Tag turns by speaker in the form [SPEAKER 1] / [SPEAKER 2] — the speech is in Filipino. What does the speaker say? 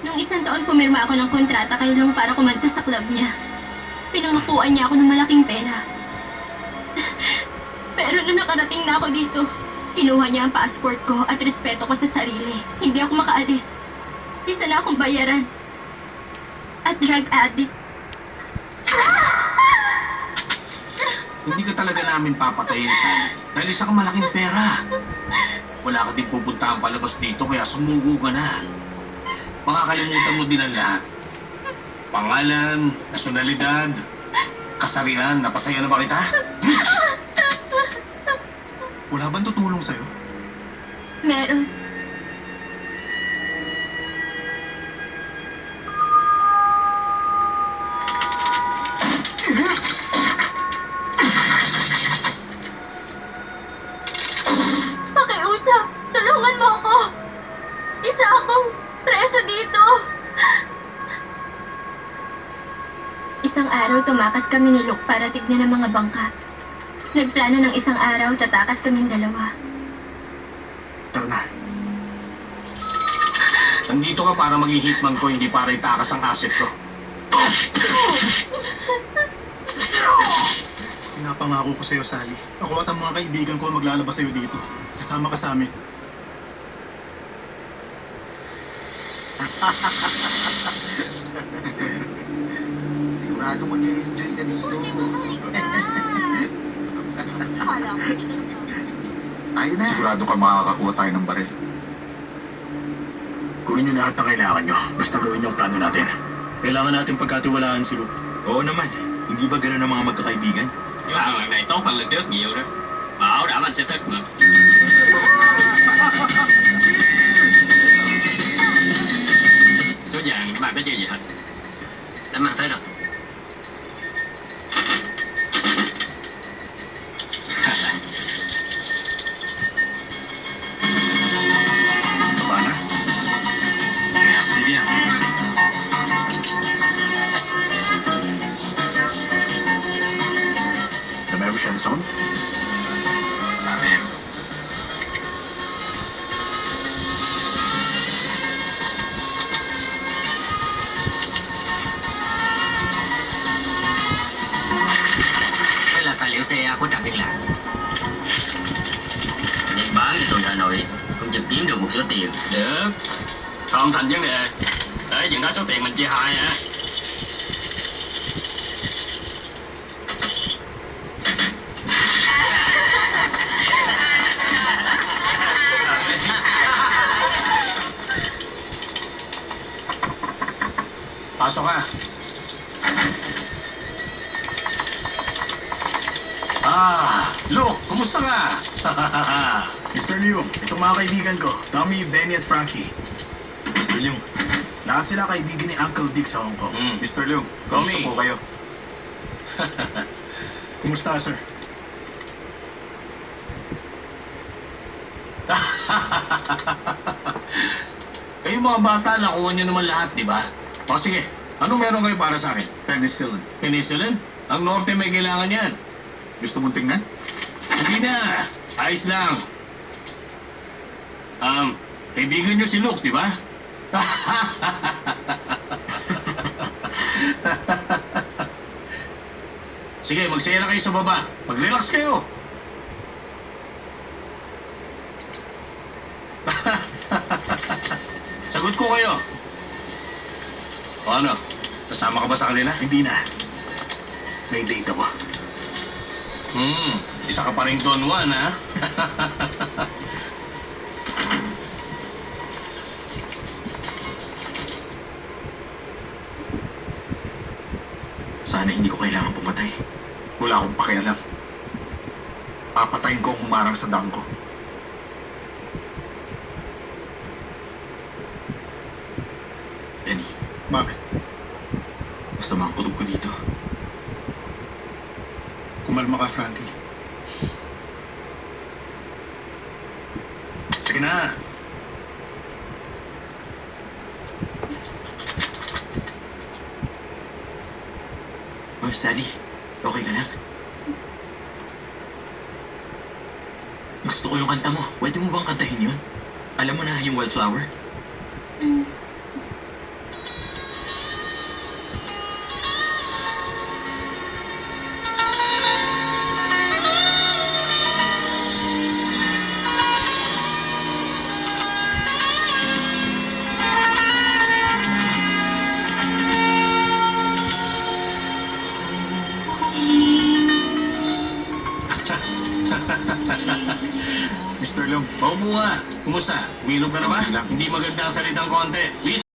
[SPEAKER 1] Nung isang taon pumirma ako ng kontrata kay Long para kumanta sa club niya. Pinangakuan niya ako ng malaking pera. Pero nung nakarating na ako dito, kinuha niya ang passport ko at respeto ko sa sarili. Hindi ako makaalis. Isa na akong bayaran. At drug addict.
[SPEAKER 2] Hindi ka talaga namin papatayin, Sally. Dahil isa kang malaking pera. Wala ka din pupuntahan palabas dito kaya sumugo ka na. Makakalimutan mo din ang lahat. Pangalan, nasyonalidad, kasarian, napasaya na ba kita?
[SPEAKER 3] Wala bang tutulong sa'yo?
[SPEAKER 1] Meron. Pakiusap! Tulungan mo ako! Isa akong preso dito! Isang araw tumakas kami ni Luke para tignan ang mga bangka. Nagplano ng isang araw, tatakas kaming dalawa.
[SPEAKER 2] Tara na. Nandito ka para maging hitman ko, hindi para itakas ang asset ko.
[SPEAKER 3] Pinapangako ko sa'yo, Sally. Ako at ang mga kaibigan ko maglalabas sa'yo dito. Sasama ka sa amin.
[SPEAKER 4] Sigurado mag-i-enjoy ka dito. Ayun na.
[SPEAKER 3] Sigurado ka makakakuha tayo ng baril.
[SPEAKER 2] Kunin niyo lahat na kailangan niyo. Basta gawin yung plano natin.
[SPEAKER 3] Kailangan natin pagkatiwalaan si Luke.
[SPEAKER 5] Oo naman. Hindi ba ganun ang mga magkakaibigan?
[SPEAKER 6] Cái bạn lần này tốt hơn lần trước nhiều đó. Bảo đảm anh sẽ thích mà. Số vàng bạn có chơi gì hết? Đã mang tới rồi.
[SPEAKER 2] Paano?
[SPEAKER 6] Merci bien.
[SPEAKER 2] Namay mo siya son?
[SPEAKER 6] Làm em. Đây là tài liệu xe của trạm liên lạc. Nhận bán cho tụi Hà Nội cũng chụp kiếm được một số tiền. Được. Không thành vấn đề. Để chừng đó số tiền mình chia hai hả?
[SPEAKER 2] Pasok ka. Luke, kumusta ka?
[SPEAKER 7] Mr. Liu, itong mga kaibigan ko, Tommy, Benny at Frankie.
[SPEAKER 5] Mr. Leung,
[SPEAKER 7] Lahat sila kaibigan ni Uncle Dick sa Hong Kong.
[SPEAKER 3] Mr. Leung,
[SPEAKER 2] Tommy.
[SPEAKER 3] kamusta po kayo? Kumusta, sir?
[SPEAKER 2] Kayo mga bata, nakuha niyo naman lahat, di ba? O sige, ano meron kayo para sa akin?
[SPEAKER 3] Penicillin.
[SPEAKER 2] Penicillin? Ang Norte may kailangan yan.
[SPEAKER 3] Gusto mong tingnan?
[SPEAKER 2] Hindi na. Ayos lang. Kaibigan niyo si Luke, di ba? Sige, magsaya na kayo sa baba. Mag-relax kayo. Sagot ko kayo. O ano? Sasama ka ba sa kanila?
[SPEAKER 7] Hindi na. May date ako.
[SPEAKER 2] Isa ka pa rin Don Juan, ha?
[SPEAKER 3] Sana hindi ko kailangan pumatay. Wala akong pakialam. Papatayin ko ang humarang sa dam ko.
[SPEAKER 5] Benny,
[SPEAKER 3] Bakit?
[SPEAKER 5] masama ang kutob ko dito.
[SPEAKER 3] Kumalma ka, Frankie. Sige na.
[SPEAKER 5] Oh, Sally, okay ka lang? Gusto ko yung kanta mo. Pwede mo bang kantahin yun? Alam mo na yung Wildflower?
[SPEAKER 3] Mr. Long,
[SPEAKER 2] Paupo ka. Kumusta? Uminom ka na ba?
[SPEAKER 3] Okay lang.
[SPEAKER 2] Hindi maganda ang salitang konti. Please.